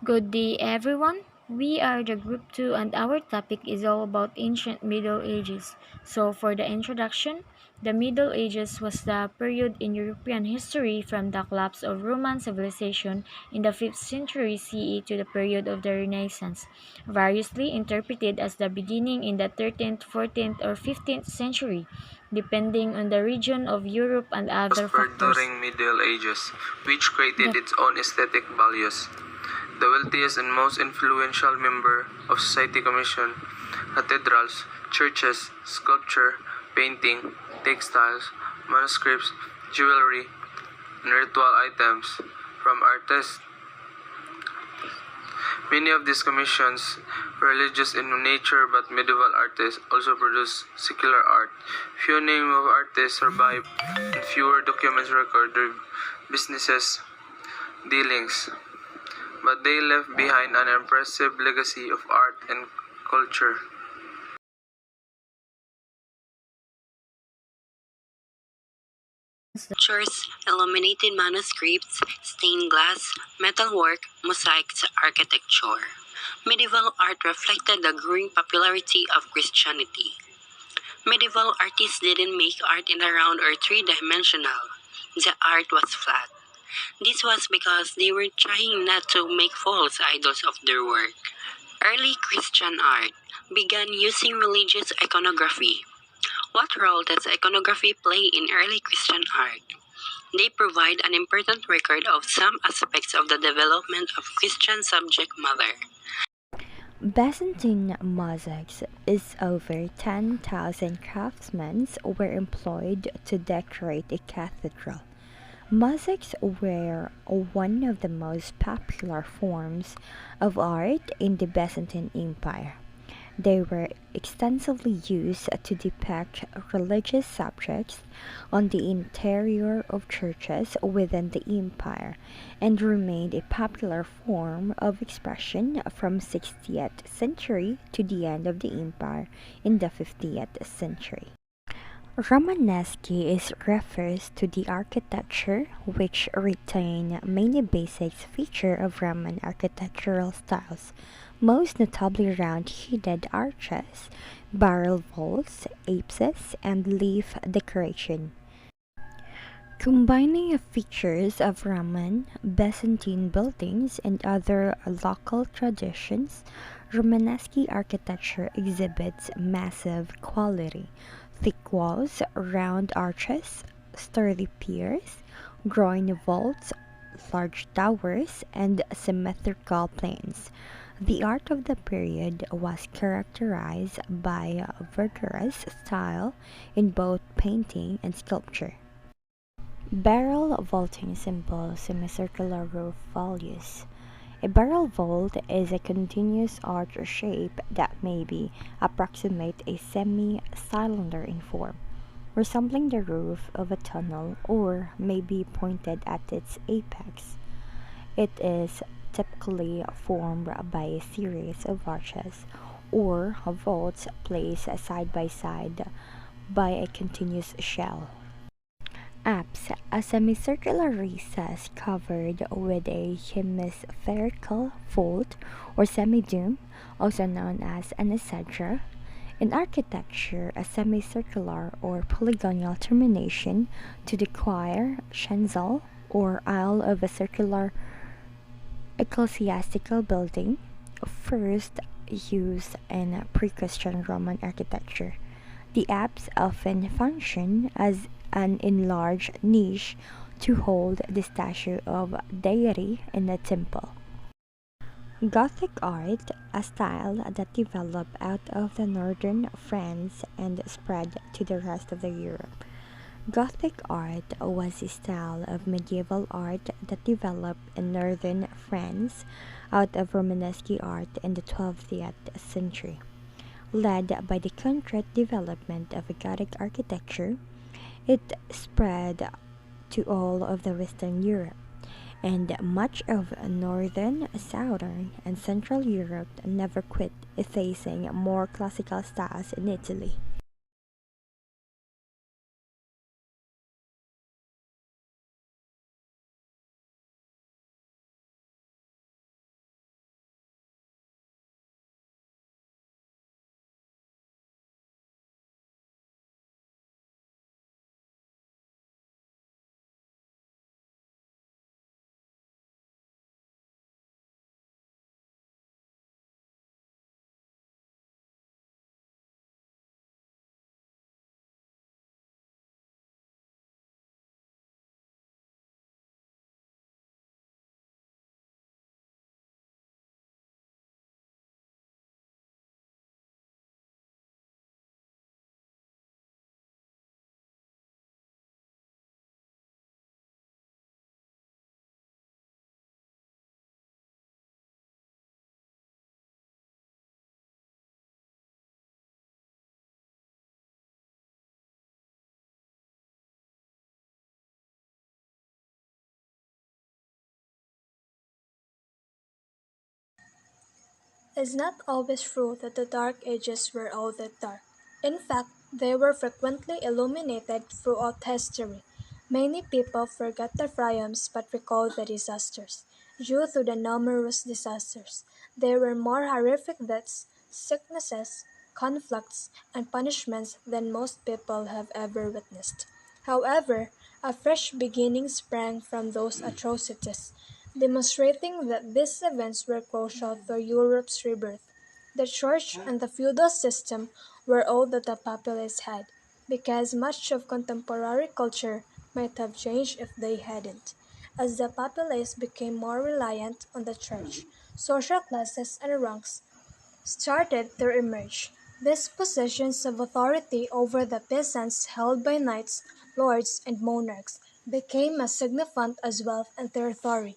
Good day, everyone. We are the Group 2, and our topic is all about ancient Middle Ages. So, for the introduction, the Middle Ages was the period in European history from the collapse of Roman civilization in the 5th century CE to the period of the Renaissance, variously interpreted as the beginning in the 13th, 14th, or 15th century, depending on the region of Europe and other Prospered factors. during Middle Ages, which created The its own aesthetic values. The wealthiest and most influential member of society commissioned cathedrals, churches, sculpture, painting, textiles, manuscripts, jewelry, and ritual items from artists. Many of these commissions were religious in nature, but medieval artists also produced secular art. Few names of artists survive, and fewer documents record their businesses dealings, but they left behind an impressive legacy of art and culture. Sculptures, illuminated manuscripts, stained glass, metalwork, mosaics, architecture. Medieval art reflected the growing popularity of Christianity. Medieval artists didn't make art in a round or three-dimensional. The art was flat. This was because they were trying not to make false idols of their work. Early Christian art began using religious iconography. What role does iconography play in early Christian art? They provide an important record of some aspects of the development of Christian subject matter. Byzantine mosaics is over 10,000 craftsmen were employed to decorate a cathedral. Mosaics were one of the most popular forms of art in the Byzantine Empire. They were extensively used to depict religious subjects on the interior of churches within the empire and remained a popular form of expression from 60th century to the end of the empire in the 50th century. Romanesque is refers to the architecture which retain many basic features of Roman architectural styles, most notably round-headed arches, barrel vaults, apses, and leaf decoration. Combining features of Roman, Byzantine buildings, and other local traditions, Romanesque architecture exhibits massive quality: thick walls, round arches, sturdy piers, groined vaults, large towers, and symmetrical planes. The art of the period was characterized by a vigorous style in both painting and sculpture. Barrel vaulting symbol semicircular roof values. A barrel vault is a continuous arch shape that may be approximate a semi-cylinder in form, resembling the roof of a tunnel, or may be pointed at its apex. It is typically formed by a series of arches or vaults placed side by side by a continuous shell. Apse, a semicircular recess covered with a hemispherical vault or semi-dome, also known as an exedra. In architecture, a semicircular or polygonal termination to the choir, chancel, or aisle of a circular ecclesiastical building, first used in pre-Christian Roman architecture. The apse often function as an enlarged niche to hold the statue of deity in a temple. Gothic art, a style that developed out of the northern France and spread to the rest of the Europe. Gothic art was a style of medieval art that developed in northern France out of Romanesque art in the 12th century. Led by the concrete development of Gothic architecture, it spread to all of the Western Europe, and much of northern, southern, and central Europe never quit effacing more classical styles in Italy. It's not always true that the Dark Ages were all that dark. In fact, they were frequently illuminated throughout history. Many people forget the triumphs but recall the disasters. Due to the numerous disasters, there were more horrific deaths, sicknesses, conflicts, and punishments than most people have ever witnessed. However, a fresh beginning sprang from those atrocities, demonstrating that these events were crucial for Europe's rebirth. The church and the feudal system were all that the populace had, because much of contemporary culture might have changed if they hadn't. As the populace became more reliant on the church, social classes and ranks started to emerge. These positions of authority over the peasants held by knights, lords, and monarchs became as significant as wealth and territory.